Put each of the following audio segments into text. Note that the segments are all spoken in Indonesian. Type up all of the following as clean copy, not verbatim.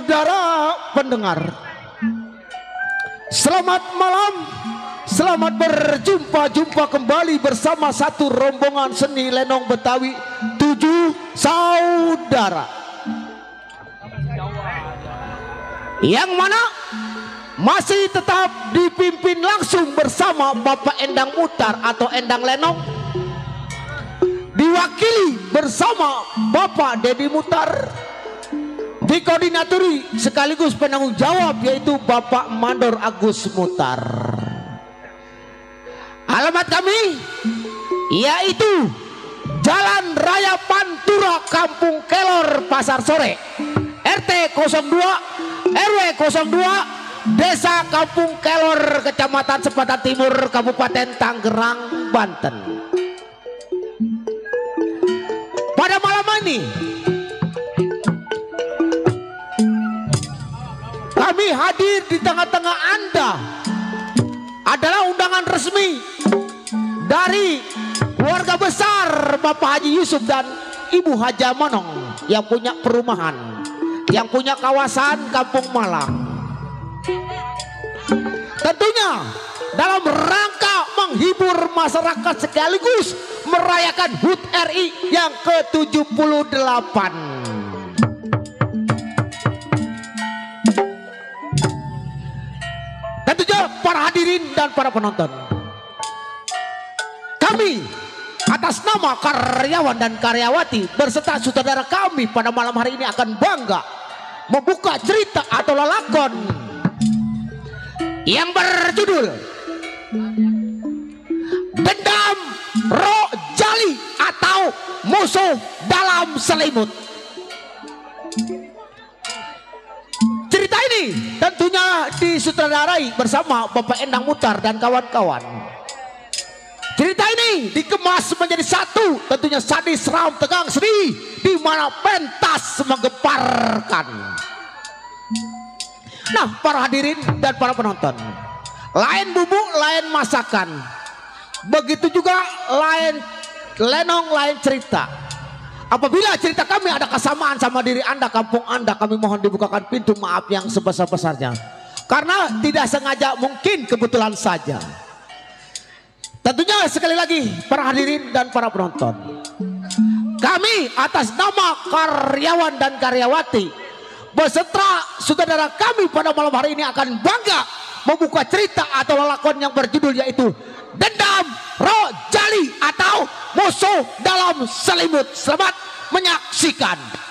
Saudara pendengar, selamat malam, selamat berjumpa kembali bersama satu rombongan seni lenong Betawi 7 saudara, yang mana masih tetap dipimpin langsung bersama Bapak Endang Mutar atau Endang Lenong, diwakili bersama Bapak Dedi Mutar, dikoordinatori sekaligus penanggung jawab yaitu Bapak Mandor Agus Mutar. Alamat kami yaitu Jalan Raya Pantura, Kampung Kelor, Pasar Sore, RT 02 RW 02, Desa Kampung Kelor, Kecamatan Sepatan Timur, Kabupaten Tangerang, Banten. Pada malam ini kami hadir di tengah-tengah Anda adalah undangan resmi dari keluarga besar Bapak Haji Yusuf dan Ibu Haja Manong yang punya perumahan, yang punya kawasan Kampung Malang. Tentunya dalam rangka menghibur masyarakat sekaligus merayakan HUT RI yang ke-78. Tentunya para hadirin dan para penonton, kami atas nama karyawan dan karyawati berserta sutradara kami pada malam hari ini akan bangga membuka cerita atau lelakon yang berjudul Dendam Roh Jali atau Musuh Dalam Selimut. Cerita ini tentunya disutradarai bersama Bapak Endang Mutar dan kawan-kawan. Cerita ini dikemas menjadi satu, tentunya sadis, seram, tegang, sedih, di mana pentas menggemparkan. Nah, para hadirin dan para penonton, lain bumbu, lain masakan. Begitu juga lain lenong, lain cerita. Apabila cerita kami ada kesamaan sama diri Anda, kampung Anda, kami mohon dibukakan pintu maaf yang sebesar-besarnya. Karena tidak sengaja, mungkin kebetulan saja. Tentunya sekali lagi para hadirin dan para penonton, kami atas nama karyawan dan karyawati beserta saudara kami pada malam hari ini akan bangga membuka cerita atau lelakon yang berjudul yaitu Dendam Roh Jali atau Musuh Dalam Selimut. Selamat menyaksikan.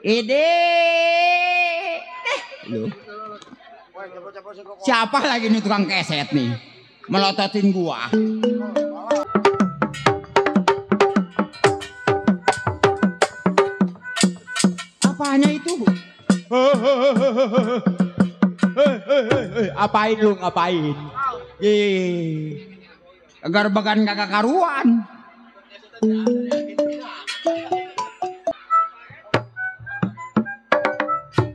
Ide. Lu. Siapa lagi nih tukang keset nih? Melototin gua. Apanya itu? Apain lu ngapain? Agar bagan kagak karuan.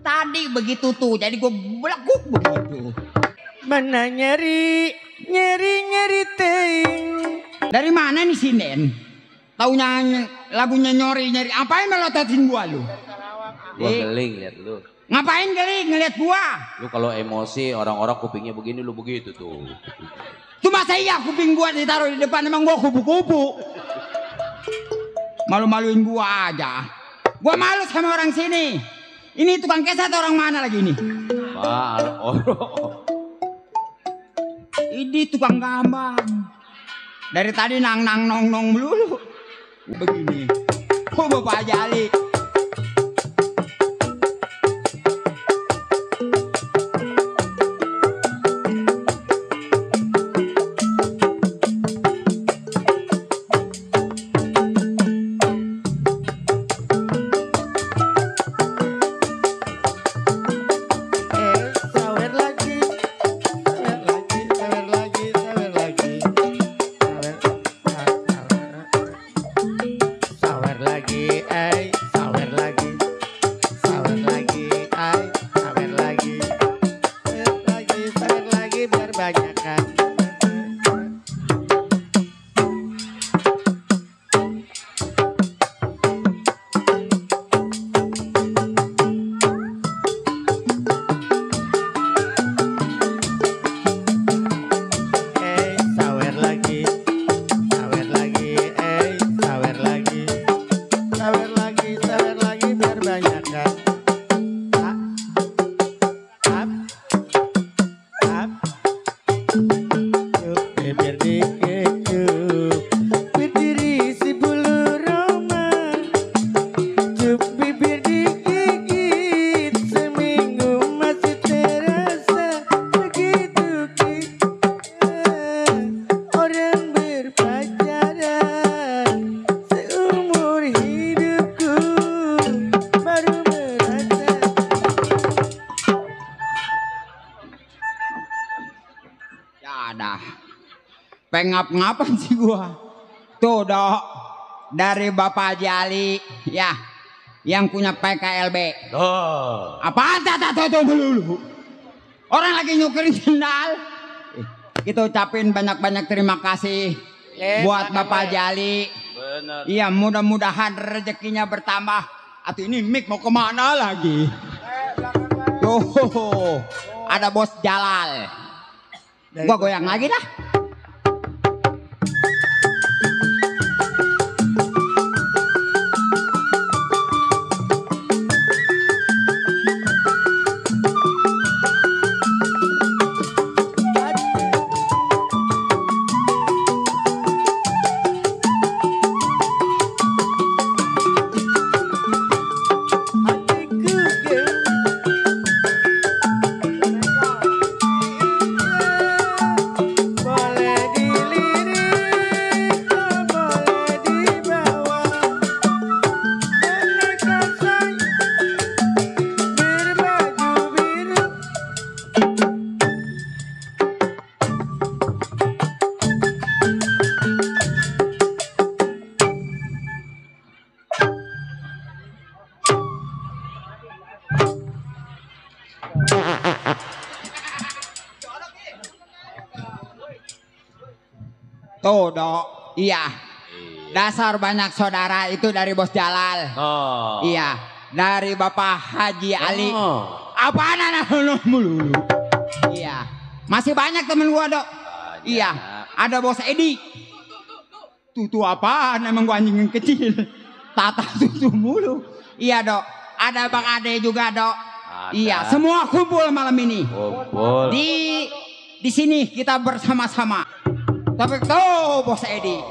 Tadi begitu tuh, jadi gue belakuk begitu. Mana nyeri ting. Dari mana nih si Nen? Taunya lagunya nyori. Apain melototin gua lu? Gua geling lihat lu. Ngapain geling ngeliat gua? Lu kalau emosi orang-orang kupingnya begini lu begitu tuh. Tuh masa iya kuping gua ditaruh di depan, emang gua kupu-kupu. Malu-maluin gua aja. Gua malu sama orang sini. Ini tukang keset orang mana lagi nih? Ini tukang gambang. Dari tadi nang nong melulu. Begini. Oh Bapak Jali. Ngap-ngapan sih gua. Tuh dok, dari Bapak Jali ya, yang punya PKLB. Oh. Apaan tuh melulu? Orang lagi nyukirin sendal. Kita ucapin banyak-banyak terima kasih buat Bapak Jali. Bener. Iya, mudah-mudahan rezekinya bertambah. Atau ini Mik mau kemana lagi? Tuh, ada Bos Jalal. Gua goyang lagi dah. Tuh dok, iya. Dasar banyak saudara itu dari Bos Jalal. Oh. Iya, dari Bapak Haji Ali. Oh. Apaan anak mulu? Iya, masih banyak temen gua dok. Banyak. Iya, ada Bos Edi. Tutu apaan emang gua anjing yang kecil. Tata tutu mulu. Iya dok, ada Bang Ade juga dok. Ada. Iya, semua kumpul malam ini. Kumpul. Di sini kita bersama-sama. Tapi tuh Bos Edi.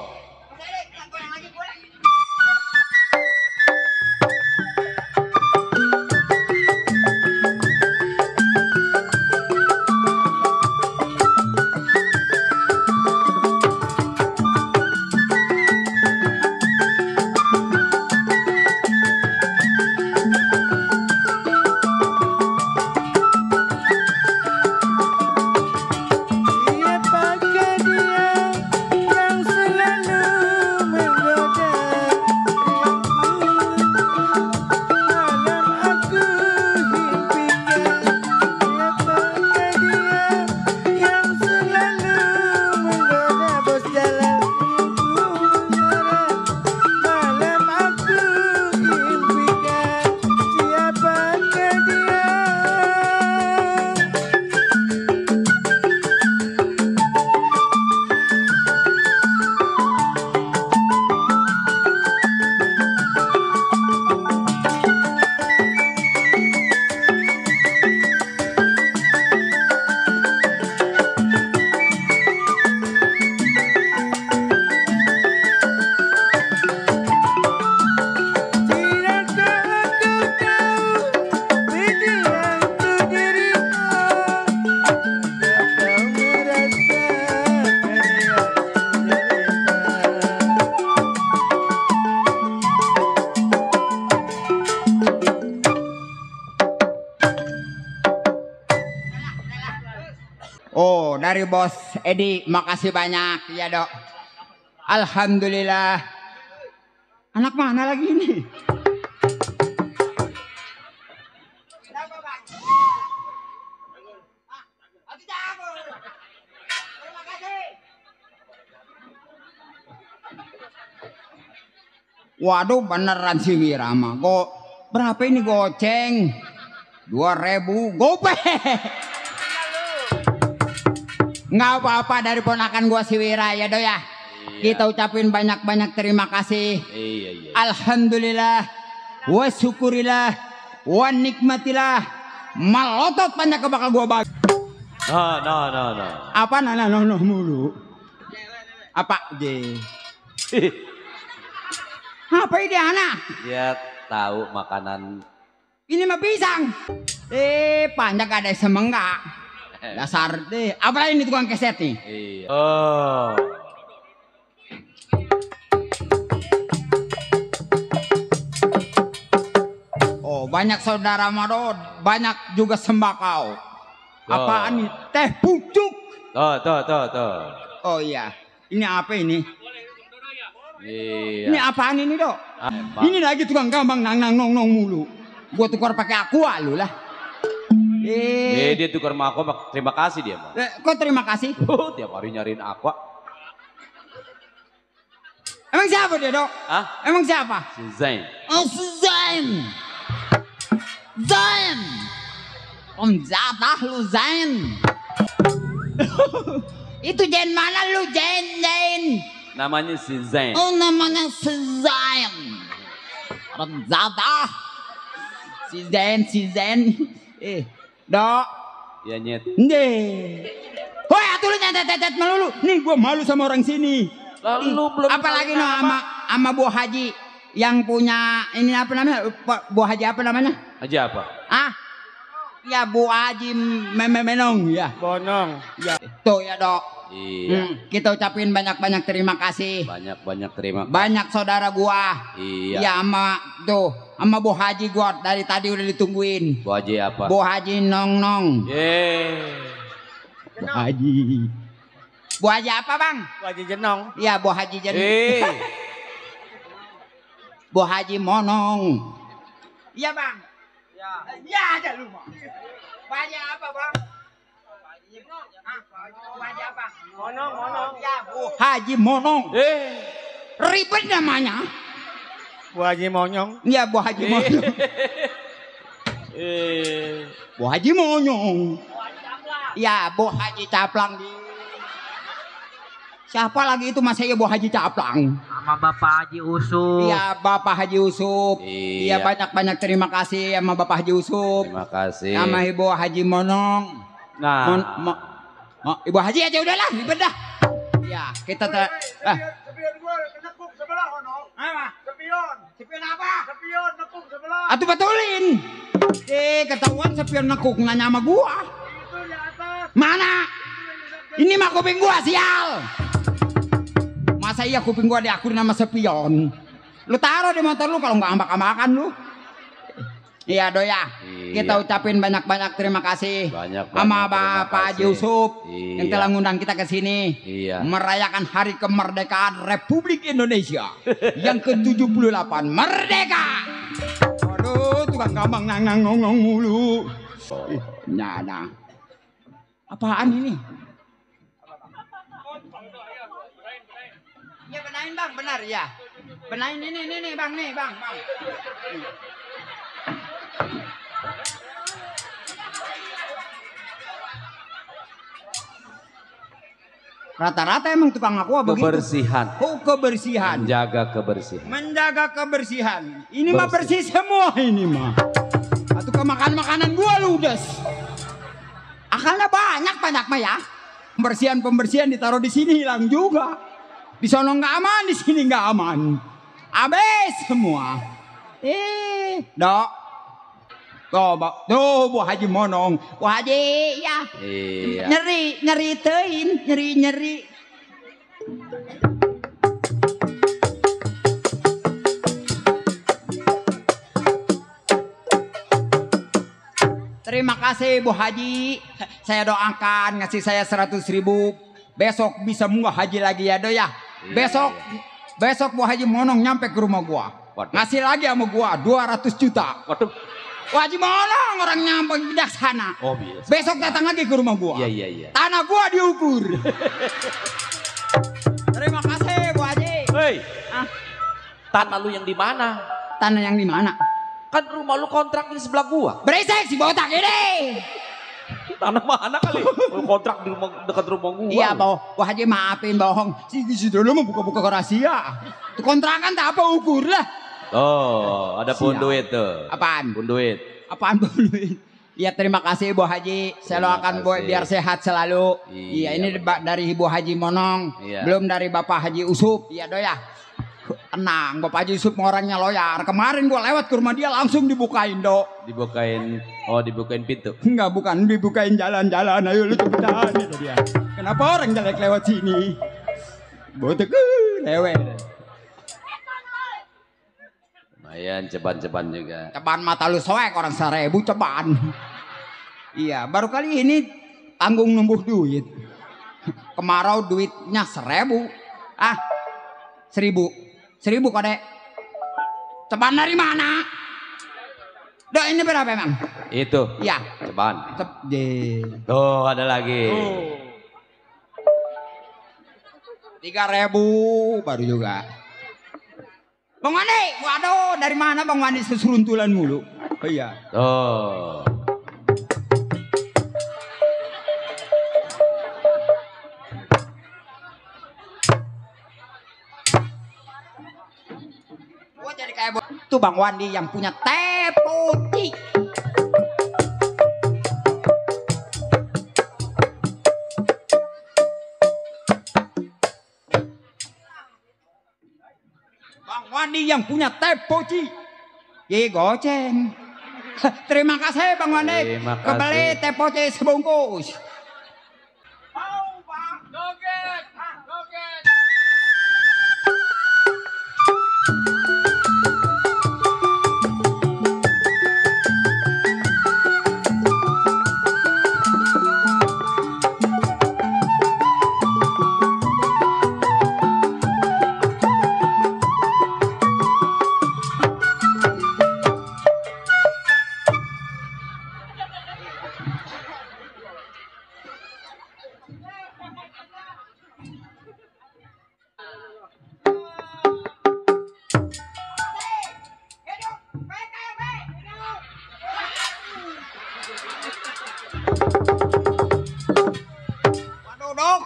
dari Bos Edi, makasih banyak ya dok. Alhamdulillah. Anak mana lagi ini? Waduh beneran si Wirama. Berapa ini goceng? 2.000 gopek. Nggak apa-apa dari ponakan gua si Wira ya do ya. Kita ucapin banyak-banyak terima kasih. Iya. Alhamdulillah. Wa syukurillah. Wa nikmatillah. Malotot banyak ke bakal gua bagi. Nah. Apa nah mulu? Apa je? Apa ini anak? Dia tahu makanan. Ini mah pisang. Panjang ada semenggak. Dasar deh. Apa ini tukang keset nih? Iya. Oh, banyak saudara Marod, banyak juga sembakau. Apaan nih? Teh pucuk. Tuh. Oh iya. Ini apa ini? Iya. Ini apaan ini, Dok? Ini lagi tukang gambang nang mulu. Gua tukar pakai aqua lu lah. Dia tukar sama aku, terima kasih dia mah. Kok terima kasih? Tiap hari nyariin aku. Emang siapa dia, Dok? Hah? Emang siapa? Si Zain. Oh, si Zain. Om Zatah lu Zain. Itu Zain mana lu Zain? Namanya si Zain. Oh, namanya si Zain. Om Zatah. Si Zain. Dok. Ya nyet. Nih. Woi, atuh lu nyantet melulu. Nih gua malu sama orang sini. Lalu belum. Apalagi no sama Bu Haji yang punya ini apa namanya? Bu Haji apa namanya? Haji apa? Ya Bu Haji Menong ya. Bonong. Ya. Tuh ya, Dok. Iya. Kita ucapin banyak-banyak terima kasih. Banyak terima kasih. Banyak saudara gua. Iya. Ya sama Bu Haji gua dari tadi udah ditungguin. Bu Haji apa? Bu Haji Nong. Bu Haji. Bu Haji apa, Bang? Bu Haji Jenong. Iya, Bu Haji Jenong. Bu Haji Monong. Iya, Bang. Ya aja lu, Bang. Bu Haji apa, Bang? Bu Haji apa? Monong. Ya, Bu Haji Monong. Ribet namanya. Bu Haji Monyong. Iya, Bu Haji Monong. Bu Haji Monyong. Ya, Bu Haji Caplang. Siapa lagi itu mas saya Bu Haji Caplang? Sama Bapak Haji Usuf. Iya, Bapak Haji Usuf. Iya. Iya, banyak terima kasih sama Bapak Haji Usuf. Terima kasih. Sama Ibu Haji Monong. Nah. Ibu Haji aja udahlah, ribet dah. Ya, kita Sepion gua nekuk sebelah ono. Apa? Sepion apa? Sepion nekuk sebelah. Atuh betulin. Ketahuan sepion nekuk nanya sama gua. Itu di atas. Mana? Ini mah kuping gua sial. Masa iya kuping gua diakuin nama sepion? Lu taruh di motor lu kalau nggak ambak-ambakan lu. Iya doya. Iya. Kita ucapin banyak-banyak terima kasih Banyak sama terima Bapak Haji kasih. Yusuf Iya. yang telah ngundang kita ke sini. Iya. Merayakan hari kemerdekaan Republik Indonesia yang ke-78. Merdeka. Waduh, tukang gampang nang mulu. Nah. Apaan ini? Ya benahin Bang, benar ya. Benahin ini Bang, nih Bang. Rata-rata emang tukang aqua begitu. Kebersihan. Oh, kebersihan. Menjaga kebersihan. Ini mah bersih semua ini mah. Atau ke makanan gua ludes. Akalnya banyak mah ya. Pembersihan ditaruh di sini hilang juga. Di sono nggak aman, di sini nggak aman. Abis semua. Dok. Tuh, Bu Haji Monong. Bu Haji, ya. Iya. Nyeri tein, nyeri. Terima kasih Bu Haji. Saya doakan ngasih saya 100.000. Besok bisa munggah haji lagi ya do ya. Besok Bu Haji Monong nyampe ke rumah gua. Waduh. Ngasih lagi sama gua 200 juta. Waduh. Bu Haji Monong orang nyampe bijaksana. Oh biasa. Besok datang lagi ke rumah gua. Iya. Tanah gua diukur. Terima kasih Bu Haji. Hei. Tanah lu yang di mana? Tanah yang di mana? Kan rumah lu kontrak di sebelah gua. Berisik si botak ini. Tanah mana kali? Lu kontrak di rumah, dekat rumah gua. Iya, Bu Haji maafin bohong. Si dulu mau buka-buka rahasia. Itu kontrakan tak apa ukur lah. Oh, ada pun Siap. duit tuh. Apaan? Pun duit. Apaan duit? Iya terima kasih Bu Haji. Saya Terima doakan Bu kasih. biar sehat selalu. Iya, Iya ini dari Ibu Haji Monong. Iya. Belum dari Bapak Haji Usup. Iya do ya. Tenang, Bapak Haji Usup orangnya loyal. Kemarin gua lewat ke rumah dia langsung dibukain do. Dibukain pintu. Enggak, bukan dibukain jalan-jalan. Ayo lu cepetan itu dia. Kenapa orang jelek lewat sini? Botek lewat. Lumayan ceban-ceban juga. Ceban mata lu soek orang 1.000 ceban. Iya, baru kali ini tanggung numbuh duit. Kemarau duitnya 1.000. 1.000 kode. Ceban dari mana? Do ini berapa emang? Itu. Iya. Ceban. Tuh ada lagi. 3.000 baru juga. Bang Wandi, waduh dari mana Bang Wandi seseruntulan mulu? Oh iya. Tuh. Gua jadi kayak itu Bang Wandi yang punya teh putih. Bang Wandi yang punya teh putih. Ye goceng. Terima kasih Bang Wandi. Terima kasih. Kebeli teh putih sebungkus.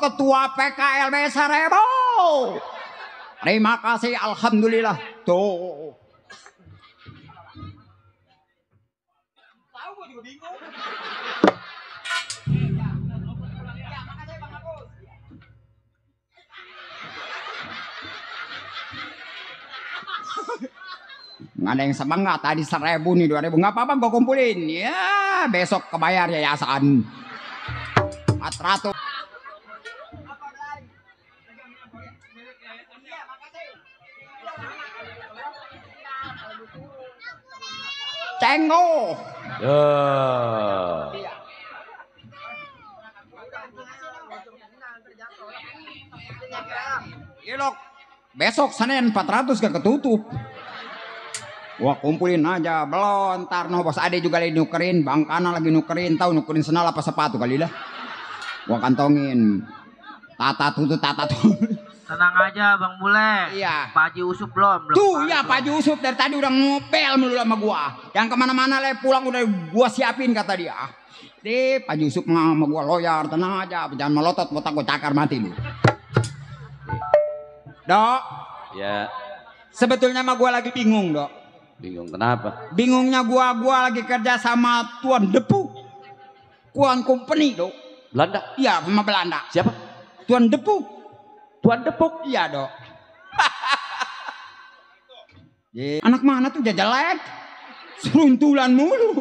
Ketua PKLB 1.000. Terima kasih, alhamdulillah. Tuh. Tahu gue juga bingung. Nggak ada yang semangat tadi 1.000 nih 2.000 nggak apa-apa gue kumpulin ya besok kebayar yayasan 400. Cenggo. Ilok. Besok Senin 400 gak ketutup. Wah kumpulin aja belum ntar no bos Ade juga lagi nukerin. Bang Kana lagi nukerin. Tahu nukerin senal apa sepatu kali lah. Gua kantongin. Tata tutu. Tenang aja Bang Bule. Iya. Pak Haji Usup belum. Tuh ya Pak Haji Usup dari tadi udah ngopel mulu sama gua. Yang kemana-mana le pulang udah gua siapin kata dia. Deh Pak Haji Usup sama gua loyal tenang aja. Jangan melotot botak gua cakar mati lu. Dok. Ya. Sebetulnya mah gua lagi bingung dok. Bingung kenapa? Bingungnya gua lagi kerja sama Tuan Depu. Tuan Company dok. Belanda? Iya sama Belanda. Siapa? Tuan Depu. Tuan Depok? Iya dok. Anak mana tuh jelek? Seruntulan mulu.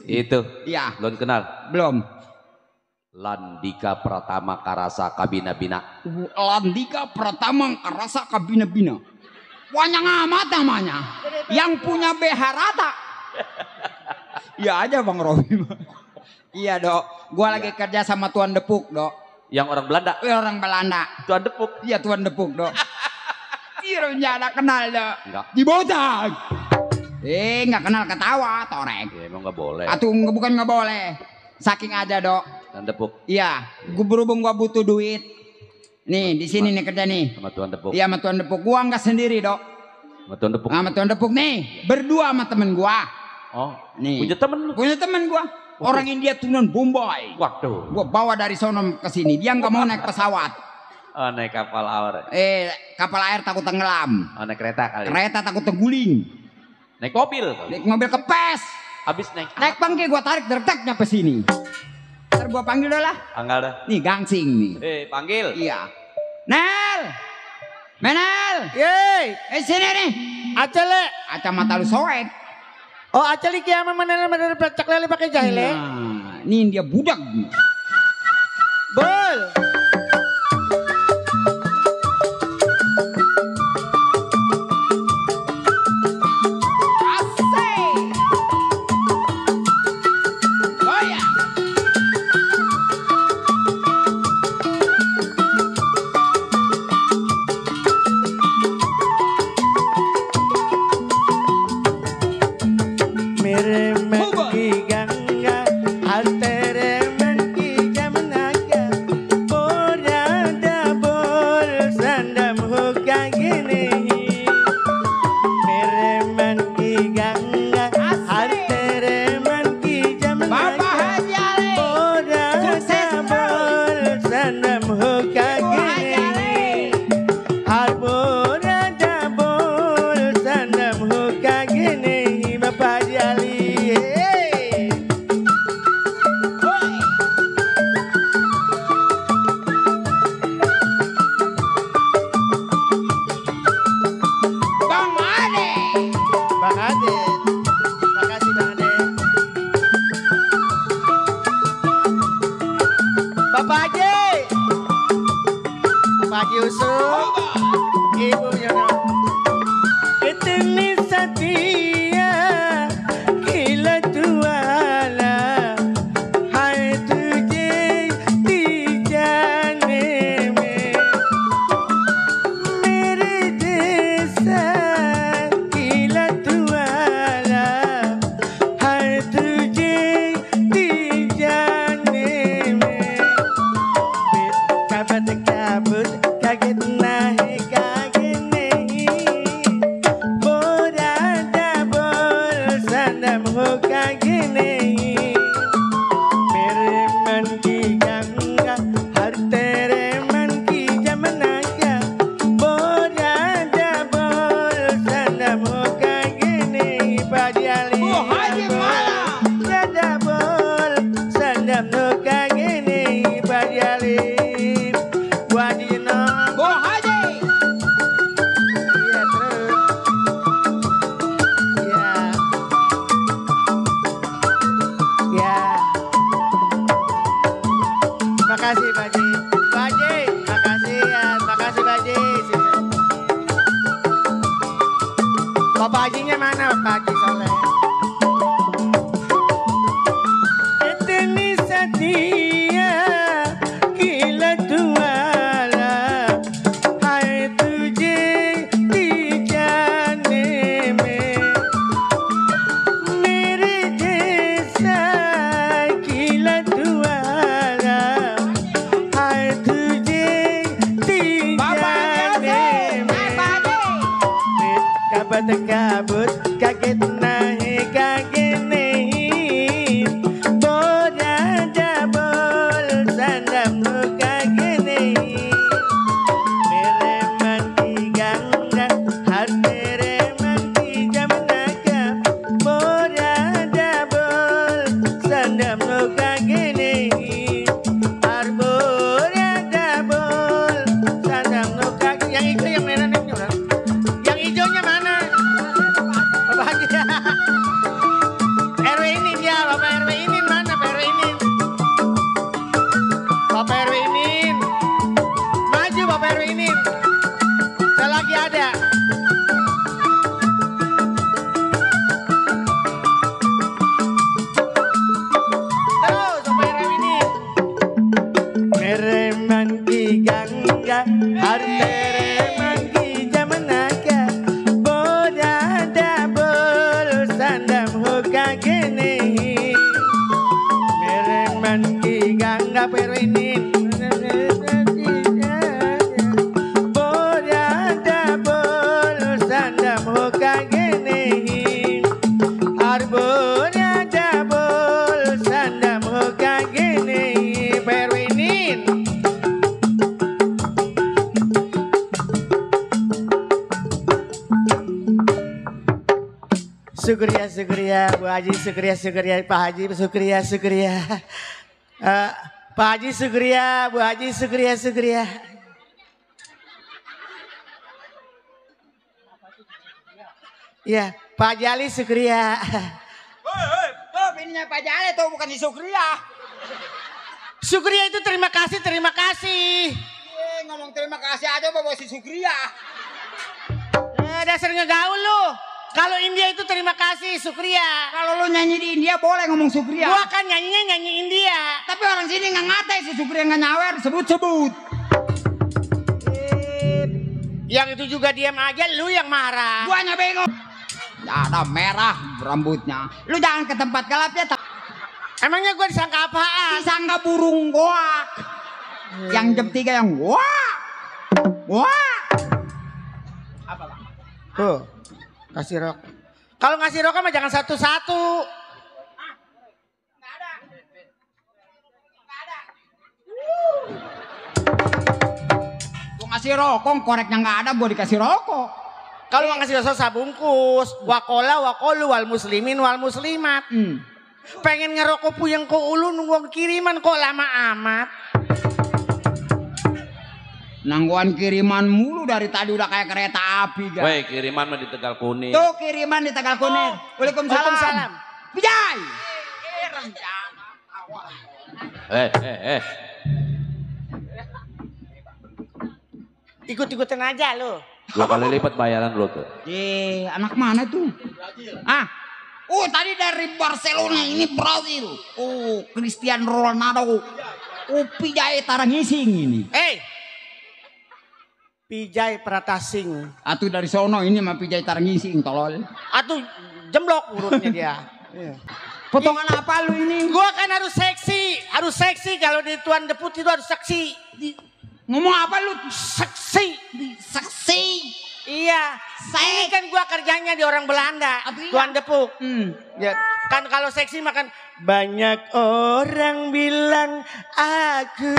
Itu. Iya. Belum kenal? Belum. Landika Pratama Karasa Kabina-bina. Landika Pratama Karasa Kabina-bina. Banyak amat namanya. Yang punya BH rata. Iya aja Bang Robi. Iya Dok, gua lagi kerja sama Tuan Depuk Dok. Yang orang Belanda. Orang Belanda. Tuan Depuk. Iya Tuan Depuk Dok. Iya ada kenal Dok. Enggak. Di botak. Nggak kenal ketawa torek. Ya, emang nggak boleh. Atau bukan nggak boleh. Saking aja Dok. Tuan Depuk. Iya, gua berhubung gua butuh duit. Nih di sini nih kerja nih. Sama Tuan Depuk. Iya sama Tuan Depuk. Gua nggak sendiri Dok. Sama Tuan Depuk. Sama Tuan Depuk nih. Berdua sama temen gua. Oh, Nih. punya temen lu. Punya temen gua. Orang India turunan Bombay. Waduh. Gua bawa dari sono ke sini. Dia nggak mau naik pesawat. Oh, naik kapal air. Kapal air takut tenggelam. Oh, naik kereta kali. Kereta takut terguling. Naik mobil kali. Naik mobil kepes. Habis naik. Naik bangke gua tarik dertek nyampe sini. Ntar gua panggil dah lah. Tanggal dah. Nih gangsing nih. Panggil. Iya. Nel. Menel. Yeay, Sini nih. acele. Kacamata lu soek. Oh, acele kiamat mana pecak lele pakai jahile. Nah, nih dia budak. Bol. Asik. Oh ya. मेरे मन की गंगा हर तेरे मन की जमुना क्या बोरा बोल संदम होगा कि नहीं मेरे मन की गंगा हर तेरे मन की जमुना Bapak क्या Haji Ali. बोरा Sukses बोल संदम होगा कि नहीं हर बोरा बोल संदम होगा कि नहीं Bapak Jali. Bang Ade. Bang Adit. Makasih Bang Adit. Bapak Haji. Bapak Haji Usuk. Ibu Yono. Itni setia खिला वाला है तुझे दी जाने में मेरे जैसा खिला वाला है तुझे दी जाने में kabut kabut kaget nahi kaget नहीं बोरा डबल सनम होगा कि नहीं मेरे मन की गंगा हर तेरे मन की जमुना क्या बोरा डबल सनम होगा कि नहीं Bajali Bu Haji Mala. Double सनम होगा कि नहीं Bajali Wajino Bu Haji. Iya terus. Ya. Ya. Makasih Pak Haji. Pak Haji, makasih ya. Makasih Pak Haji. Bapak Hajinya mana Pak Haji Soleh? Itni setia gila duala hai tujhe di जाने में मेरे जैसा गीला दुआला है तुझे दी जाने में kabut kabut kaget nahi kaget नहीं बोरा डबल सनम होगा कि नहीं मेरे मन की गंगा हर तेरे मन की जमुना क्या बोरा डबल सनम होगा कि नहीं हर बोरा डबल सनम होगा कि yang hijau yang merah yang hijaunya mana Bapak Haji Syukria, Bu Haji, syukria, Pak Haji, syukria. Pak Haji, syukria, Bu Haji, syukria. Iya, Pak Haji Ali, syukria. Oh, bininya Pak Jale tuh bukan di Sukria. Syukria itu terima kasih. Ngomong terima kasih aja bawa si Sukria. Dasar ngegaul lu. Kalau India itu terima kasih, syukria. Kalau lu nyanyi di India boleh ngomong Sukria. Gua kan nyanyinya nyanyi India. Tapi orang sini nggak ngatai si Sukria nggak nyawer, sebut-sebut. Yang itu juga diam aja, lu yang marah. Gua hanya bengong. Ada merah rambutnya. Lu jangan ke tempat gelapnya. Emangnya gue disangka apaan? Disangka burung goak. Yang jam 3 yang wah. Apa bang? Tuh, kasih rok. Kalau ngasih rok mah jangan satu-satu. Nggak ada. Gua ngasih rokok, koreknya nggak ada, gua dikasih rokok. Kalau mau ngasih rokok sabungkus, wakola, wakolu, wal muslimin, wal muslimat. Pengen ngerokok puyeng ke ulu nungguan kiriman kok lama amat. Nangguan kiriman mulu dari tadi udah kayak kereta api guys. Woi, kiriman mah di Tegal Kuning. Tuh kiriman di Tegal Kuning. Waalaikumsalam. Vijay. Ikut-ikutin aja lo. 2 kali lipat bayaran lo tuh. Anak mana tuh? Tadi dari Barcelona, ini Brazil. Cristiano Ronaldo. Pijay Tarangising ini. Pijay Pratasing. Atuh dari sono ini mah Pijay Tarangising tolol. Atuh jemblok urutnya dia. Potongan apa lu ini? Gua kan harus seksi kalau di Tuan Deput itu harus seksi. Ngomong apa lu? Seksi. Iya. Ini kan gua kerjanya di orang Belanda. Tuan Deput. Ya, kan kalau seksi makan banyak orang bilang aku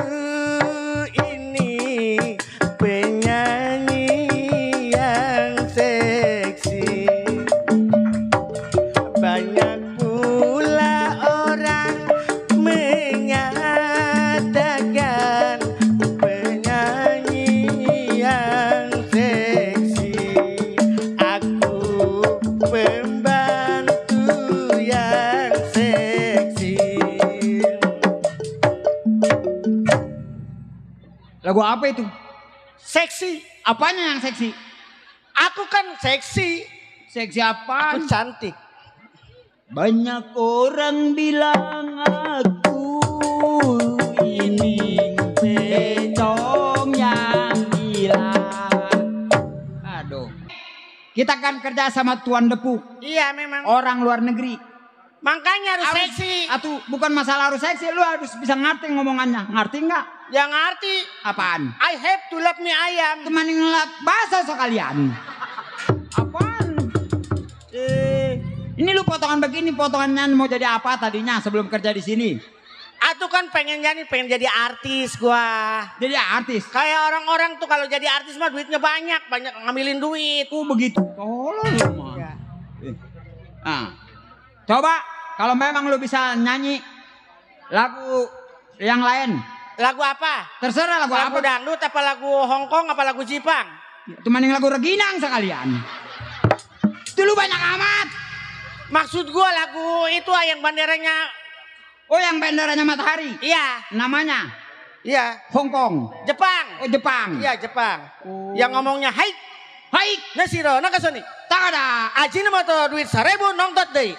ini penyanyi yang seksi. Banyak pula orang menyatakan penyanyi yang seksi. Aku pembantu yang seksi. Lagu apa itu? Seksi. Apanya yang seksi? Aku kan seksi. Seksi apa? Aku cantik. Banyak orang bilang aku ini becong yang gila. Aduh. Kita kan kerja sama Tuan Depuk. Iya memang. Orang luar negeri. Makanya harus seksi. Atuh bukan masalah harus seksi, lu harus bisa ngerti ngomongannya. Ngerti nggak? Yang ngerti. Apaan? I have to love me ayam. Teman ngelat bahasa sekalian. Apaan? Ini lu potongan begini, potongannya mau jadi apa tadinya sebelum kerja di sini? Aku kan pengen jadi artis gua. Jadi artis. Kayak orang-orang tuh kalau jadi artis mah duitnya banyak ngambilin duit. Begitu. Tolong lu mah. Coba kalau memang lu bisa nyanyi lagu yang lain. Lagu apa? Terserah lagu apa. Lagu dangdut apa lagu Hongkong apa lagu Jepang? Cuman yang lagu Reginang sekalian. Itu lu banyak amat. Maksud gua lagu itu yang banderanya. Oh yang banderanya matahari? Iya. Namanya? Iya. Hongkong. Jepang. Oh Jepang. Iya Jepang. Yang ngomongnya hai. Hai. Nasiro nakasoni. Tak ada. Ajin moto duit 1000 nongtot deh.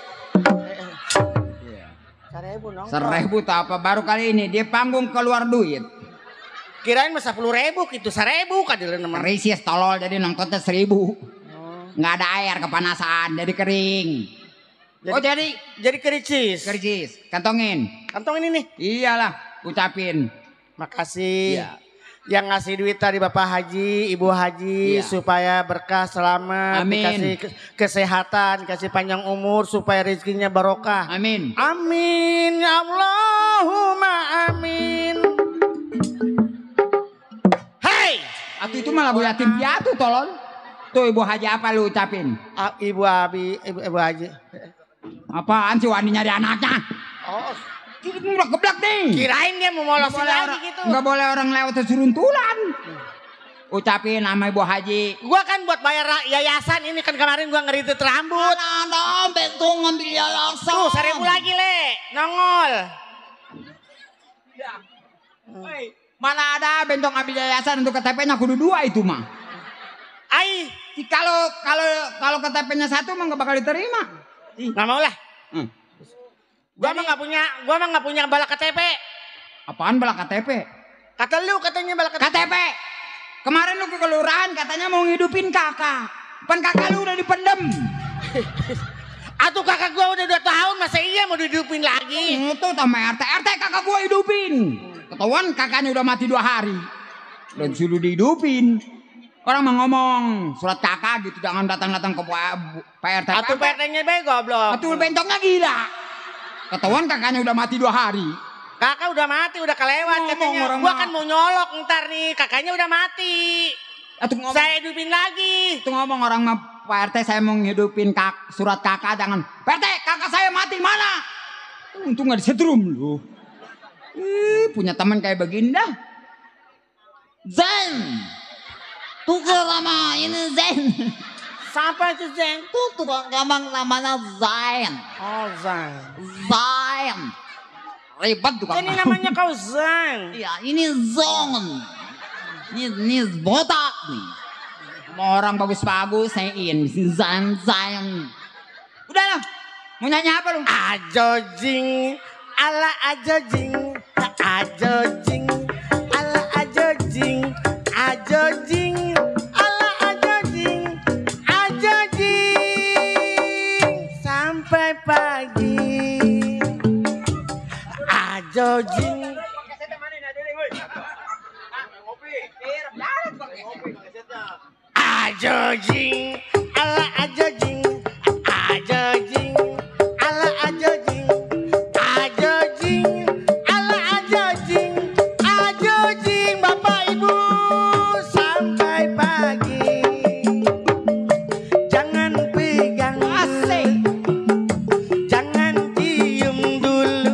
1000 nongtot. 1000 tak apa baru kali ini dia panggung keluar duit. Kirain mah 10.000 gitu 1000 kadileun mah. Risis tolol jadi nongtotnya 1000. Nggak ada air kepanasan jadi kering. Jadi kericis. Kantongin ini nih. Iyalah ucapin makasih. Iya. Yang ngasih duit tadi Bapak Haji, Ibu Haji, iya. Supaya berkah selamat, amin. Dikasih kesehatan, kasih panjang umur supaya rezekinya barokah. Amin. Amin ya Allahumma amin. Hey, Atuh itu mah lagu yatim piatu tolol. Tuh Ibu Haji apa lu ucapin? Ibu Abi, Ibu Haji. Apaan sih Wandi nyari anaknya? Oh, Itu udah geblak nih. kirain dia mau molosin lagi gitu. Nggak boleh orang lewat seruntulan. Ucapin nama Ibu Haji. Gua kan buat bayar yayasan ini kan kemarin gua ngeritit rambut. Ada bentung ngambil yayasan. Tuh 1.000 lagi le, nongol. Hei, mana ada bentong ambil yayasan untuk KTP-nya kudu 2 itu mah. Ai, Kalau KTP-nya 1 mah nggak bakal diterima. nggak mau lah. Gua mah nggak punya bala KTP. Apaan bala KTP? Kata lu katanya bala KTP. KTP. Kemarin lu ke kelurahan katanya mau ngidupin kakak. Pan kakak lu udah dipendem. Atuh kakak gua udah 2 tahun masa iya mau dihidupin lagi. Itu sama RT kakak gua hidupin. Ketahuan kakaknya udah mati 2 hari. Dan suruh dihidupin. Orang mau ngomong surat kakak gitu jangan datang-datang ke PRT. Atuh PRT-nya bego goblok. Atuh bentongnya gila. Ketahuan kakaknya udah mati 2 hari. Kakak udah mati, udah kelewat katanya. Gua kan mau nyolok ntar nih, kakaknya udah mati. Saya hidupin lagi. Itu ngomong orang Pak RT saya mau ngidupin surat kakak jangan. Pak RT kakak saya mati mana? Untung gak disetrum lu. Punya teman kayak begini dah. Zen. Tukar nama ini Zen. Siapa itu Zen? Tuh tukang gamang namanya Zen. Oh Zen. Zen. Ribet tukang. Ini namanya kau Zen. Iya ini Zon. Ini botak nih. Mau orang bagus-bagus sein Zen. Udah lah. Mau nyanyi apa lu? Ajojing, ala ajojing, ajojing, ala ajojing, ajojing, ala ajojing, ajojing sampai pagi. Ajojing. Ajojing, ala ajojing, ajojing, ala ajojing, ajojing, ala ajojing, ajojing, Bapak Ibu sampai pagi. Jangan pegang asik, jangan cium dulu,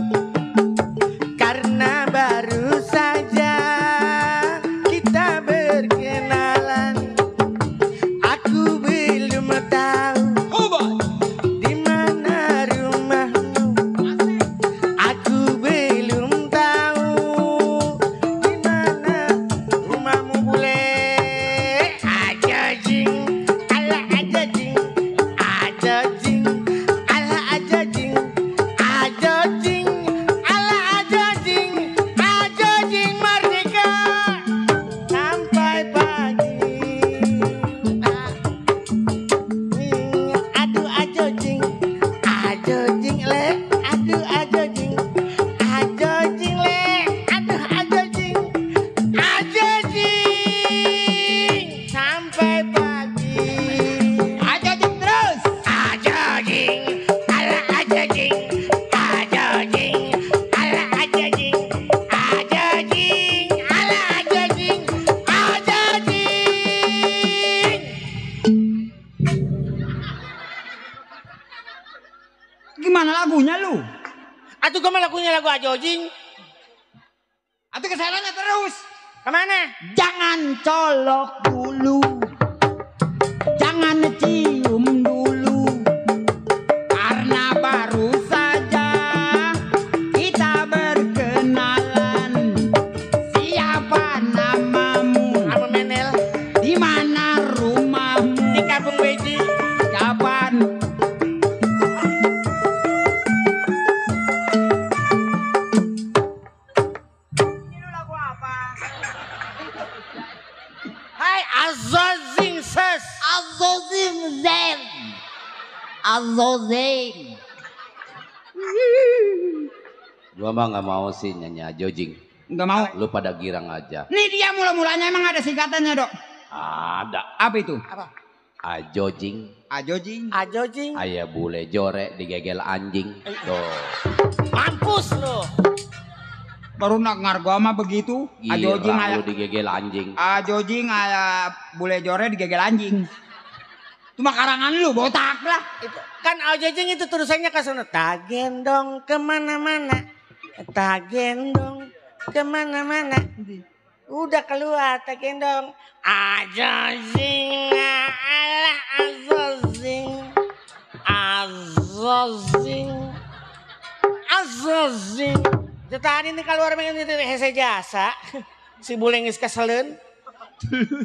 karena baru saja kita berkenalan. Aku belum tahu di mana rumahmu. Aku belum tahu di mana rumahmu bule. Ajojing, ala ajojing, ajojing, ala ajojing, ajojing, ala ajojing, ajojing merdeka sampai pagi. Aduh ajojing, ajojing le, aduh ajojing, ajojing le, aduh ajojing, ajojing sampai pagi. Ajojing terus. Ajojing, ala ajojing, ajojing, ala ajojing, ajojing, ala ajojing, ajojing. Gimana lagunya lu? Atuh gua mah lagunya lagu ajojing. Atau kesananya terus. Kemana? Jangan colok dulu. Jangan cium dulu. Karena baru saja kita berkenalan. Siapa namamu? Apa menel? Di mana rumahmu? Di Kampung Beji. Kapan? Hai azozing ses. Azozim Zen. Azozim. Gua mah nggak mau sih nyanyi ajojing. Enggak mau. Lu pada girang aja. Nih dia mula-mulanya emang ada singkatannya, Dok. Ada Apa itu? Apa? ajojing. Ajojing. Ajojing. Ayah bule jore digegel anjing. Tuh. Mampus lu. Baru nak ngargo mah begitu. Ajojing Girang aya. lu digegel anjing. Ajojing aya bule jore digegel anjing. Cuma karangan lu botak lah. Itu kan Ajajing itu tulisannya ke sana. Tak gendong kemana-mana. Tak gendong kemana-mana. Udah keluar tak gendong. Ajajing ala azazing. Azazing. Azazing. Tadi ini keluar mengen itu hese jasa. Si bule geus keselen.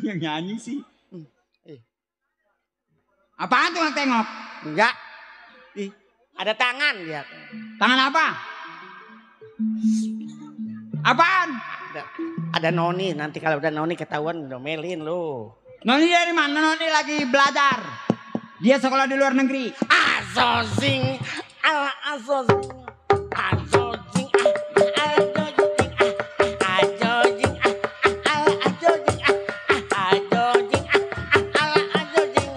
Yang nyanyi sih. Apaan tuh yang tengok? Enggak. Ada tangan dia. Tangan apa? Apaan? Ada noni, nanti kalau udah noni ketahuan domelin lu. Noni dari mana? Noni lagi belajar. Dia sekolah di luar negeri. Azozing, ala azozing, azozing, ala azozing, azozing, ala azozing, azozing, ala azozing, azozing, ala azozing,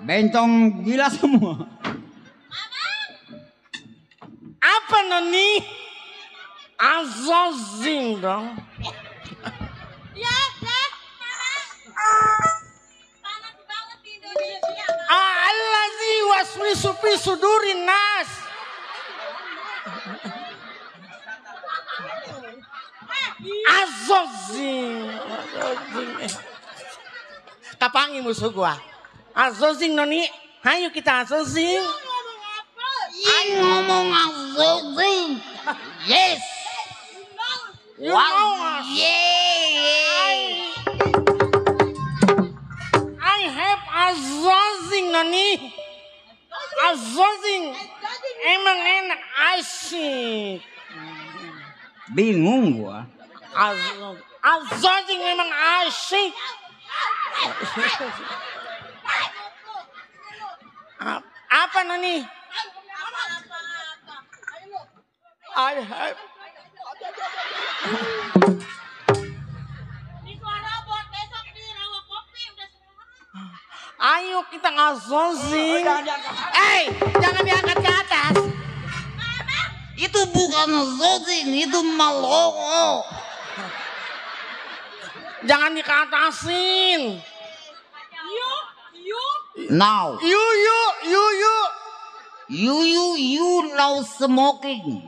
Bencong gila semua. apa noni? Azozing dong. Ya, panas banget di Indonesia. Allah sih wasmi supi sudurin nas. Azozing. Kapangi musuh gua. Azozing noni. Hayu kita azozing. Ngomong azozing. Yes. You know us. I have azozing noni. Azozing. Emang enak asik. Bingung gua. Azozing memang asik. Apa noni? I have. Di suara bot besok di rawa kopi udah semua. Ayo kita ngazozing. Jangan diangkat ke atas. Itu bukan zozing, itu malongo. Jangan dikatasin. Now. You no smoking.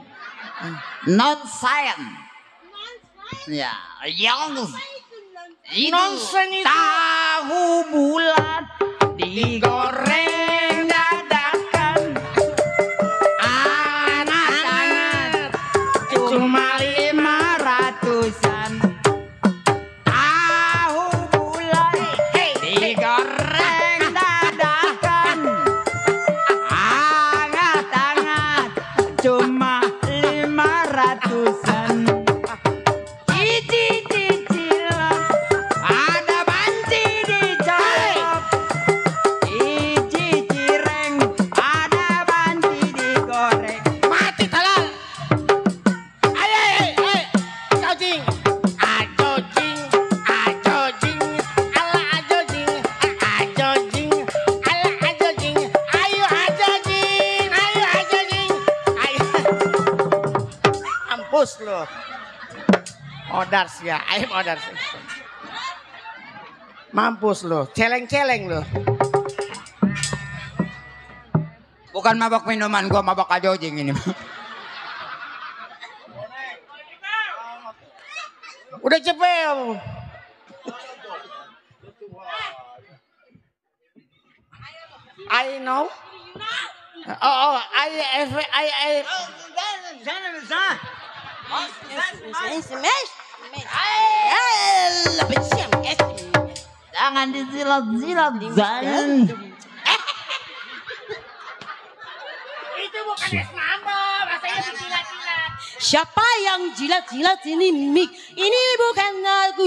Non science. Ya, yang itu nonsen itu. tahu bulat digoreng dadakan. Anak-anak cuma 500-an. Tahu bulat digoreng dadakan. Hangat-hangat cuma 500-an. Cicilan ada banci dicolok. Cireng ada banci digoreng. Mati talal. Ayo. Azojing. Azojing. Ala azojing. Ala azojing. Ayo azojing. Ampus lo. Odars ya, ayo odars. Mampus lo, celeng-celeng lo. Bukan mabak minuman, gua mabak ajojing ini. Udah cepet. I know. Jangan disilat-silat, jangan. Itu bukan es mambo, rasanya dijilat-jilat. Siapa yang jilat-jilat ini mik? Ini bukan aku.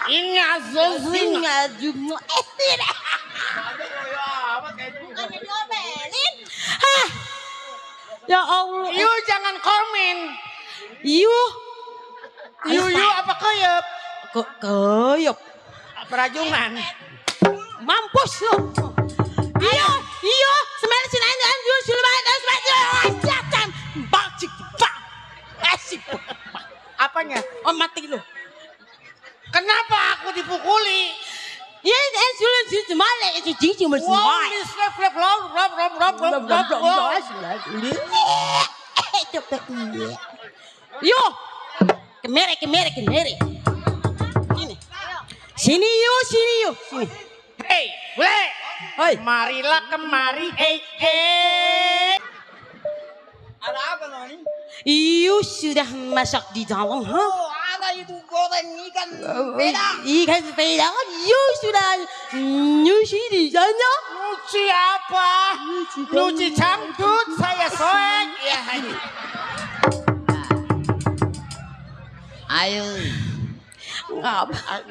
Ini azozing. Ya Allah. You jangan komen. You apa keyep? Keyop. Perajungan. Mampus lo. Iyo, semua sini much wine. Yo, kemari. Sini yo. Sini. Hei, bule. Hai. Marilah kemari. Ada apa Noni? You sudah masak di dalam, ha? Oh, ada itu goreng ikan beda. Ikan sepeda kan you sudah nyuci di sana. Nyuci apa? Nyuci cangkut, saya soek. Ya, Ayo. Apa?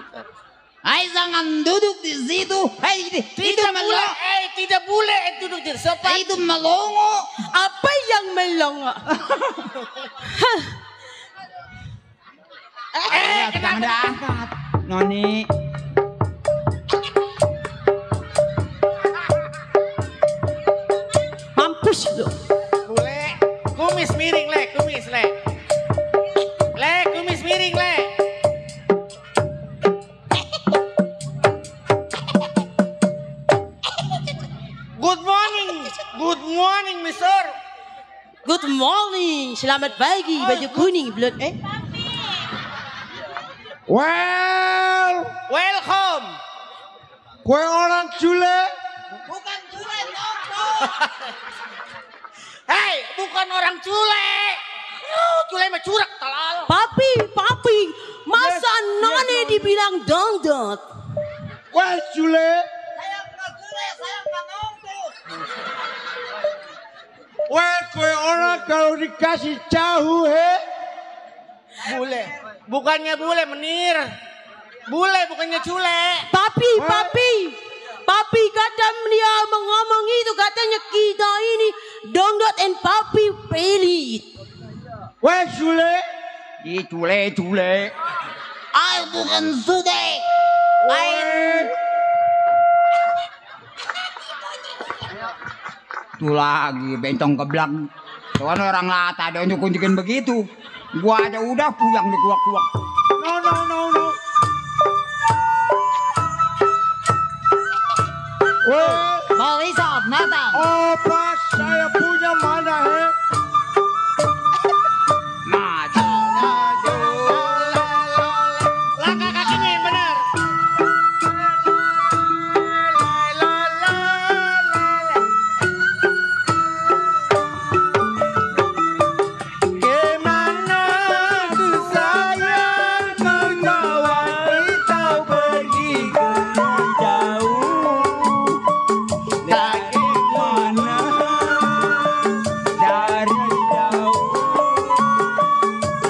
Ayo jangan duduk di situ. Hei, tidak boleh. Tidak boleh duduk di sofa. Itu melongo. Apa yang melongo? Jangan diangkat. Noni. Mampus lo. Bule, kumis miring le, kumis le. Le, kumis miring le. Good morning, mister. Good morning, selamat pagi, baju kuning, blood. Welcome. Kue orang Cule. Bukan cule toko. Hei, bukan orang Cule. Cule mah curak talal. Papi, masa Noni dibilang dangdut? Kue Cule. Saya bukan cule, saya bukan nongkrong. Kue orang kalau dikasih tahu Bule. Bukannya bule, menir. Bule bukannya Cule. Papi kata dia ngomong itu katanya kita ini dangdut and papi pelit. Kue Cule. Di cule. Ayo bukan sude. Itu lagi bentong keblak. Tuan orang lata ada unjuk-unjukin begitu. Gua aja udah puyang di kuak-kuak. No. Mau isap, nata. Apa saya punya mana Maju. Langkah kakinya yang benar. Kemana ku sayang membawa kita pergi ke jauh. Bagaimana dari jauh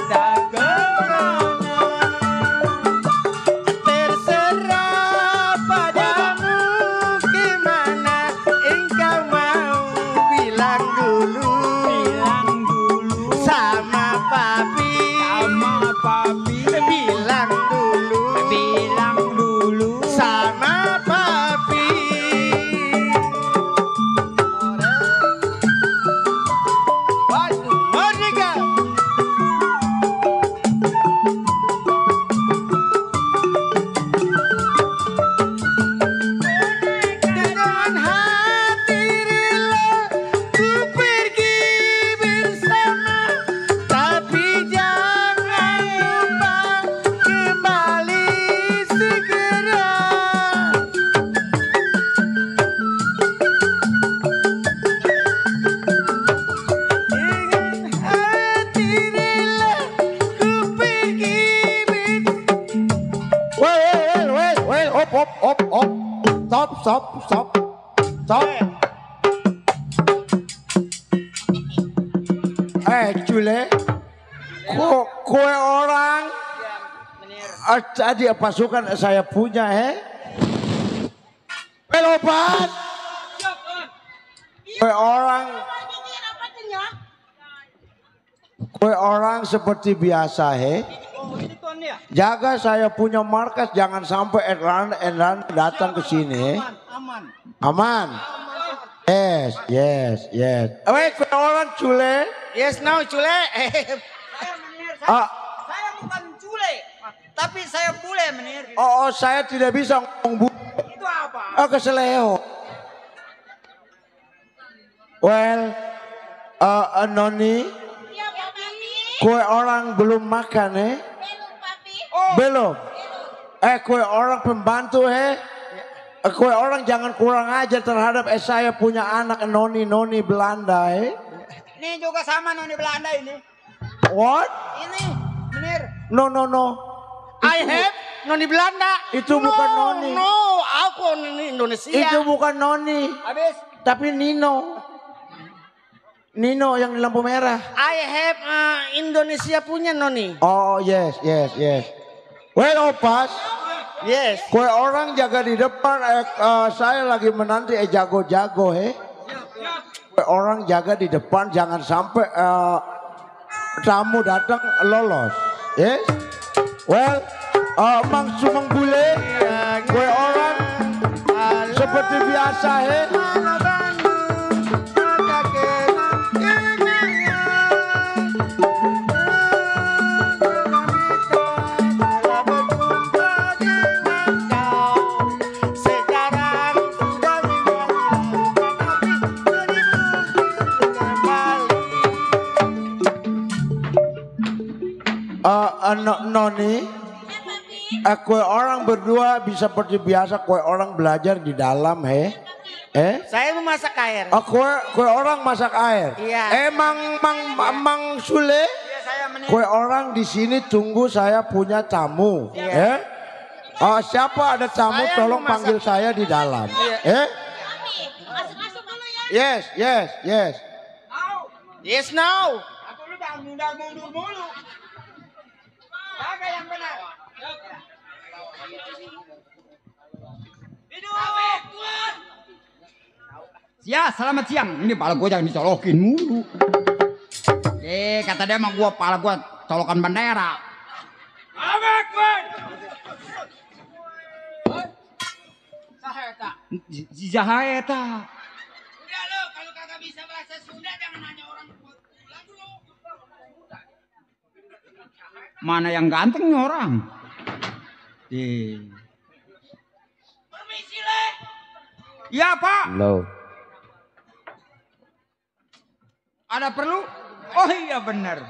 tak kemana. Terserah padamu gimana engkau mau bilang dulu. Sama papi bilang dulu sama papi. Waduh, Monica. Dengan hati rela ku pergi bersama, tapi jangan lupa kembali segera. Dengan hati rela ku pergi Stop. Cule, kue orang tadi pasukan saya punya pelobat. Kue orang seperti biasa Jaga saya punya markas, jangan sampai Erlan datang ke sini. Aman. Yes. Kue orang Cule. Yes, no, Cule. Saya bukan cule, tapi saya bule menir. Oh, saya tidak bisa ngomong bu. Itu apa? Keseleo. Well, Noni, kue orang belum makan Belum. Kue orang pembantu kue orang jangan kurang ajar terhadap saya punya anak Noni Belanda Ini juga sama Noni Belanda ini. What? Ini, Menir. No. I have Noni Belanda. Itu bukan Noni. No, aku Noni Indonesia. Itu bukan Noni. Habis. Tapi Nino yang di lampu merah. I have Indonesia punya Noni. Oh yes. Well Opas. Yes. Kue orang jaga di depan. Saya lagi menanti jago-jago Kue orang jaga di depan. Jangan sampai tamu datang lolos. Yes. Well, Mang Sumang Bule. Kue orang seperti biasa Noni, kue orang berdua bisa seperti biasa. Kue orang belajar di dalam, Saya mau masak air. Kue orang masak air. Iya. Mang Sule, kue orang di sini tunggu saya punya tamu. Siapa ada tamu Saya tolong mau masak. panggil saya di dalam. Yes. Yes, now. Atau lu jangan mundur mulu. Jaga yang benar. Ya, selamat siang. Ini pala gue jangan dicolokin mulu. Kata dia emang gue pala gue colokan bendera. Zaheta. Udah lo, kalau kagak bisa bahasa Sunda jangan nanya orang lagu lo. Mana yang ganteng nih orang? Permisi le. Ya Pak. Halo. Ada perlu? Oh iya benar.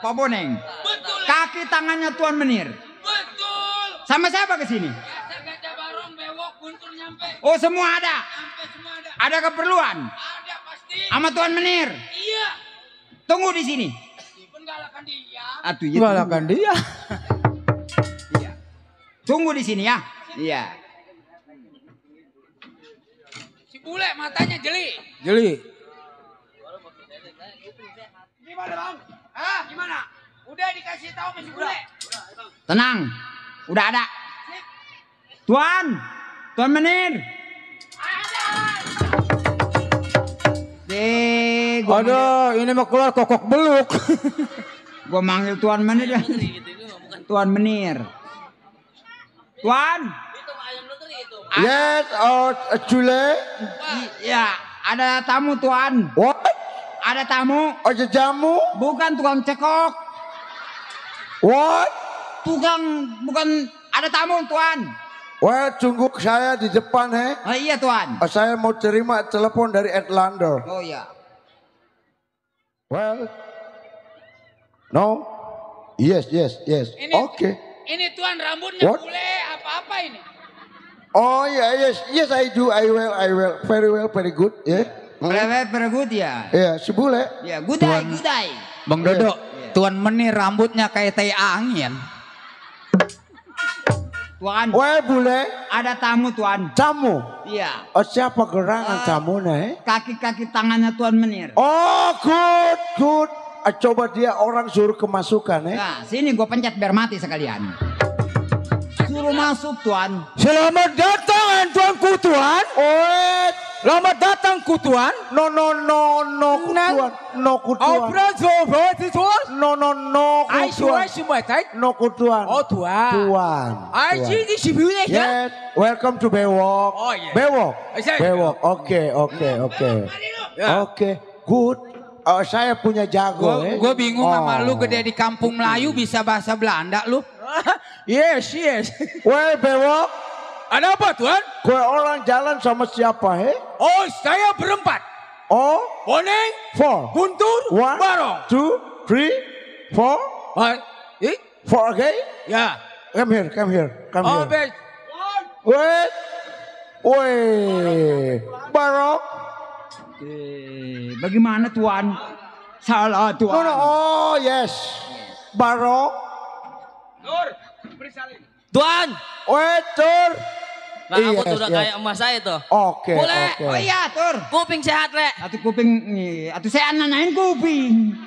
Pak Boneng. Betul. Kaki tangannya Tuan Menir. Betul. Sama siapa ke sini? Biasa gajah barong, bewok, guntur nyampe. Oh semua ada. Sampai semua ada. Ada keperluan? Ada pasti. Sama Tuan Menir. Iya. Tunggu di sini. Meskipun galakan dia. Atuh ya. Galakan dia. Iya. Tunggu di sini ya. Iya. Si bule matanya jeli. Gimana bang? Hah? Gimana? Udah dikasih tahu sama si bule. Tenang. Udah ada. Tuan Menir. Aduh, ini mau keluar kokok beluk. Gua manggil Tuan Menir ya. Tuan Menir. Tuan. Yes, Cule. Ya, ada tamu Tuan. What? Ada tamu. Jamu? Bukan tukang cekok. What? Bukan ada tamu Tuan. Well, tunggu saya di depan Oh iya Tuan. Saya mau terima telepon dari Atlanta. Oh iya. Well, no. Yes. Okay. Ini tuan rambutnya What? bule apa-apa ini? Oh yeah, yes I do. I will. Very well, very good. Yeah. Very good ya. Ya, si bule. Ya, gudai. Bang Dodo, Tuan Menir rambutnya kayak tai angin. Tuan, Well, bule. ada tamu Tuan. Tamu. Iya. Siapa gerangan tamunya? Kaki-kaki tangannya Tuan Menir. Oh, good. Coba dia orang suruh kemasukan Nah, sini gue pencet biar mati sekalian. Suruh masuk Tuan. Selamat datang Tuanku Tuan. Oh, Selamat datang ku Tuan. no, kutuan. No, kutuan. No, kutuan. No, kutuan. Oh Tuan. Tuan. Di sini Yes, welcome to Bewok. Oh, yeah. Bewok. Oke, good. Saya punya jago. Gue bingung sama lu gede di kampung Melayu bisa bahasa Belanda lu. Yes. Well, Bewok. Ada apa Tuan? Kue orang jalan sama siapa, Oh saya berempat. O, Boneng, 4. Guntur, 1, Barong. 2, 3, 4. Hai. 4 again. Ya. Come here, come here, come Oh, here. bes. Wait. Wait. Barok. Bagaimana Tuan? Salah No, Tuan. no. Oh, yes. Barok. Nur, beri salin. Tuan. Wait, Tur. Rambut Yes, udah yes. kayak emas saya tuh. Oke, Boleh. oke. Oh iya Tur. Kuping sehat, Le. Atu kuping, atu saya nanain kuping.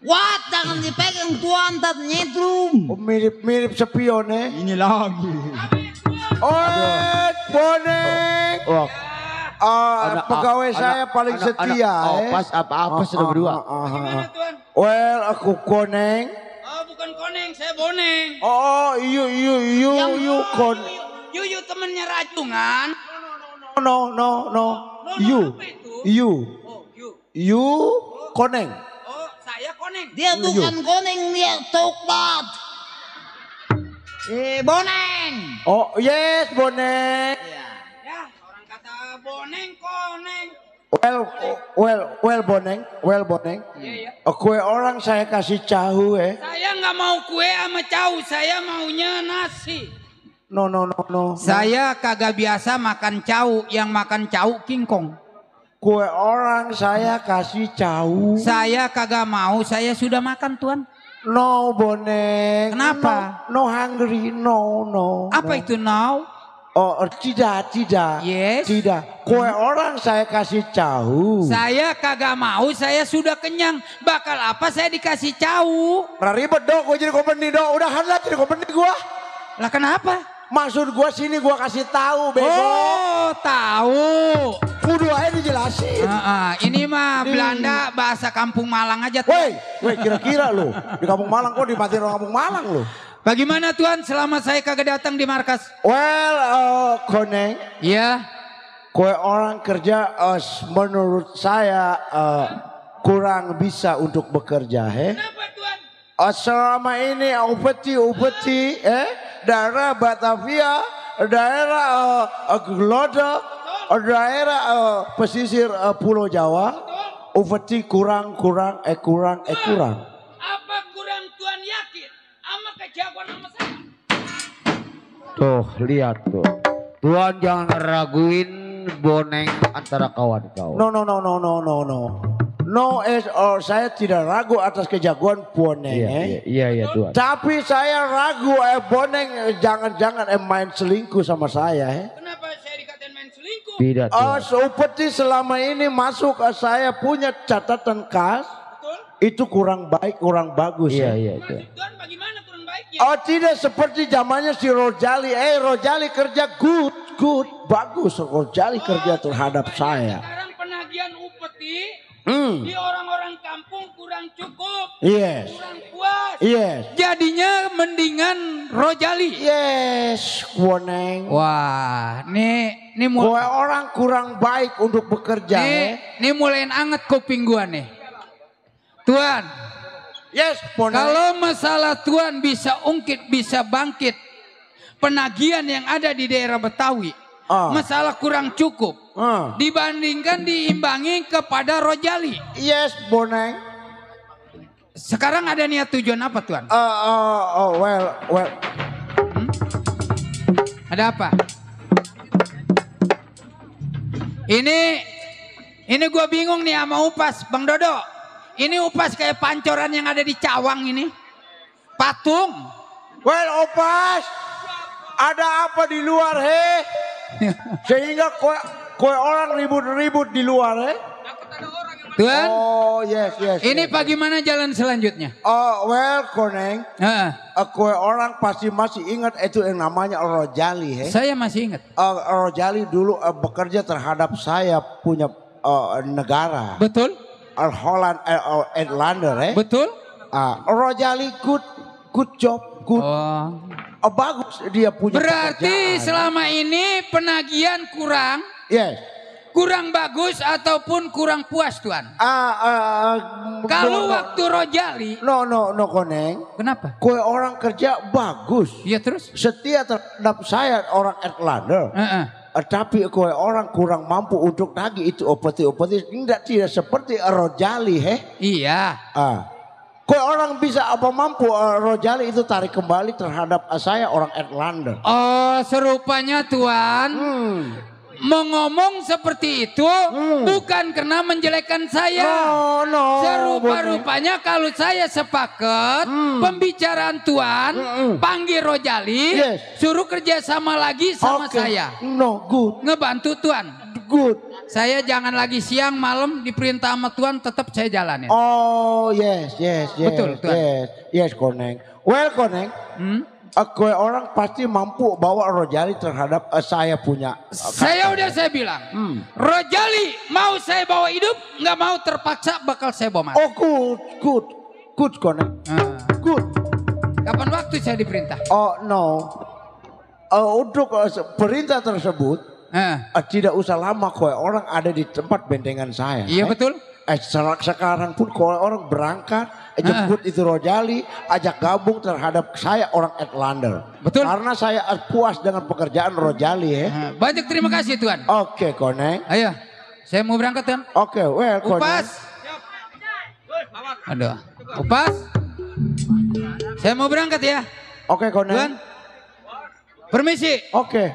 Wat, jangan dipegang Tuan, tat nyetrum. Oh, mirip-mirip spion eh. Ini lagi. Wait, Boneng. Oh, Pegawai saya paling setia eh. Pas apa-apa sudah berdua. Gimana Tuan? Well, aku koneng. Oh, bukan koneng, saya boneng. Oh, you kon. Yuyu temennya rajungan. No. You. Apa itu? You. Oh, yu. You koneng. Oh, saya koneng. Dia bukan koneng, dia coklat. Boneng. Oh, yes, Boneng. Ya, orang kata boneng, koneng. Well, Boneng. Iya. Kue orang saya kasih cahu eh. Saya nggak mau kue sama cau, saya maunya nasi. No. Saya kagak biasa makan cau, yang makan cau King Kong. Kue orang saya kasih cahu. Saya kagak mau, saya sudah makan Tuan. No, Boneng. Kenapa? No hungry, no. Apa itu now? Oh, tidak. Yes. Tidak. Kue orang saya kasih cahu. Saya kagak mau, saya sudah kenyang. Bakal apa saya dikasih cau? Nah, ribet dong, gue jadi company dong. Udahan lah jadi company gue. Lah kenapa? Maksud gue sini gue kasih tahu, bego. Oh, tahu. Kudu aja dijelasin. Ini mah Belanda bahasa kampung Malang aja. Tuan. Woi, kira-kira lu di kampung Malang kok dimatiin orang kampung Malang lu? Bagaimana Tuan selama saya kagak datang di markas? Well, Koneng, Iya. kue orang kerja menurut saya kurang bisa untuk bekerja, Kenapa Tuan? Selama ini upeti, daerah Batavia, daerah Glodok, daerah pesisir Pulau Jawa, upeti kurang. Apa kurang Tuan yakin sama kejagoan sama saya? Tuh, lihat tuh. Tuan jangan raguin Boneng antara kawan-kawan. No, saya tidak ragu atas kejagoan Boneng. Iya, Tuan. Tapi saya ragu Boneng jangan main selingkuh sama saya. Kenapa saya dikatain main selingkuh? Tidak, Tuan. Seupeti selama ini masuk saya punya catatan kas. Betul? Itu kurang baik, kurang bagus. Iya, Tuan. Maksud Tuan bagaimana kurang baiknya? Oh, tidak seperti zamannya si Rojali. Rojali kerja good, bagus. Rojali kerja terhadap saya. Sekarang penagihan upeti Hmm. di orang-orang kampung kurang cukup. Yes. Kurang puas. Yes. Jadinya mendingan Rojali. Yes, Boneng. Wah, nih Kue mulai orang kurang baik untuk bekerja. nih mulai anget kuping gua nih. Tuan, Yes, Boneng. kalau masalah Tuan bisa ungkit, bisa bangkit. Penagihan yang ada di daerah Betawi. Masalah kurang cukup. Dibandingkan diimbangi kepada Rojali. Yes, Boneng. Sekarang ada niat tujuan apa Tuan? Well. Ada apa? Ini gue bingung nih sama Upas, Bang Dodo. Ini Upas kayak pancoran yang ada di Cawang ini. Patung. Well, Opas. Ada apa di luar, Sehingga kue orang ribut-ribut di luar, Tuan, Oh, yes. ini bagaimana jalan selanjutnya? Well, Koneng. Kue orang pasti masih ingat itu yang namanya Rojali, Saya masih ingat. Rojali dulu bekerja terhadap saya punya negara. Betul? Holland, Airlander, Betul? Rojali good job, good. Bagus dia punya Berarti pekerjaan. selama ini penagihan kurang. Yes. Kurang bagus ataupun kurang puas Tuan. Kalau waktu Rojali. No, Koneng. Kenapa? Kue orang kerja bagus. Iya terus? Setia terhadap saya orang Airlander. Tapi kowe orang kurang mampu untuk nagih itu opeti-opeti tidak seperti Rojali Iya. Kowe orang bisa apa mampu Rojali itu tarik kembali terhadap saya orang Erlander. Oh, serupanya Tuan. Mengomong seperti itu bukan karena menjelekkan saya. No. Serupa-rupanya kalau saya sepakat pembicaraan Tuan panggil Rojali, suruh kerja sama lagi sama saya. No, good. Ngebantu Tuan. Good. Saya jangan lagi siang malam diperintah sama Tuan tetap saya jalanin. Oh, yes. Betul, Tuan. Yes, Koneng. Well, Koneng. Kowe orang pasti mampu bawa Rojali terhadap saya punya. Saya bilang, Rojali mau saya bawa hidup, nggak mau terpaksa bakal saya bawa mati. Oh, good, Koneng. Good. Kapan waktu saya diperintah? Oh no. Untuk perintah tersebut tidak usah lama kowe orang ada di tempat bentengan saya. Iya betul. Sekarang pun kowe orang berangkat jemput itu Rojali, ajak gabung terhadap saya orang Erlander. Betul. Karena saya puas dengan pekerjaan Rojali Banyak terima kasih Tuan. Oke, Koneng. Ayo, saya mau berangkat Tuan. Oke, well, Koneng. Upas. Aduh, Upas. Saya mau berangkat ya. Oke, Koneng. Tuan. Permisi. Oke.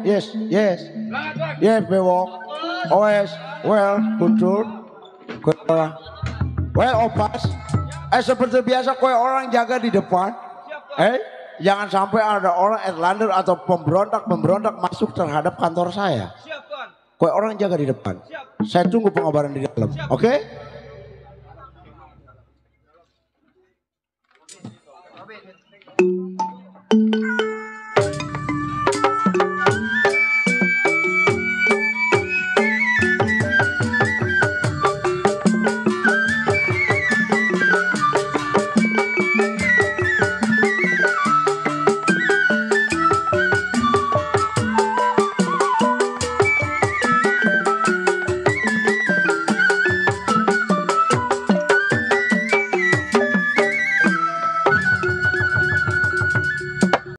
Yes, Bewok. Yes, well, betul. Well, Opas. Seperti biasa kowe orang jaga di depan. Jangan sampai ada orang Erlander atau pemberontak masuk terhadap kantor saya. Kowe orang jaga di depan. Saya tunggu pengabaran di dalam. Oke?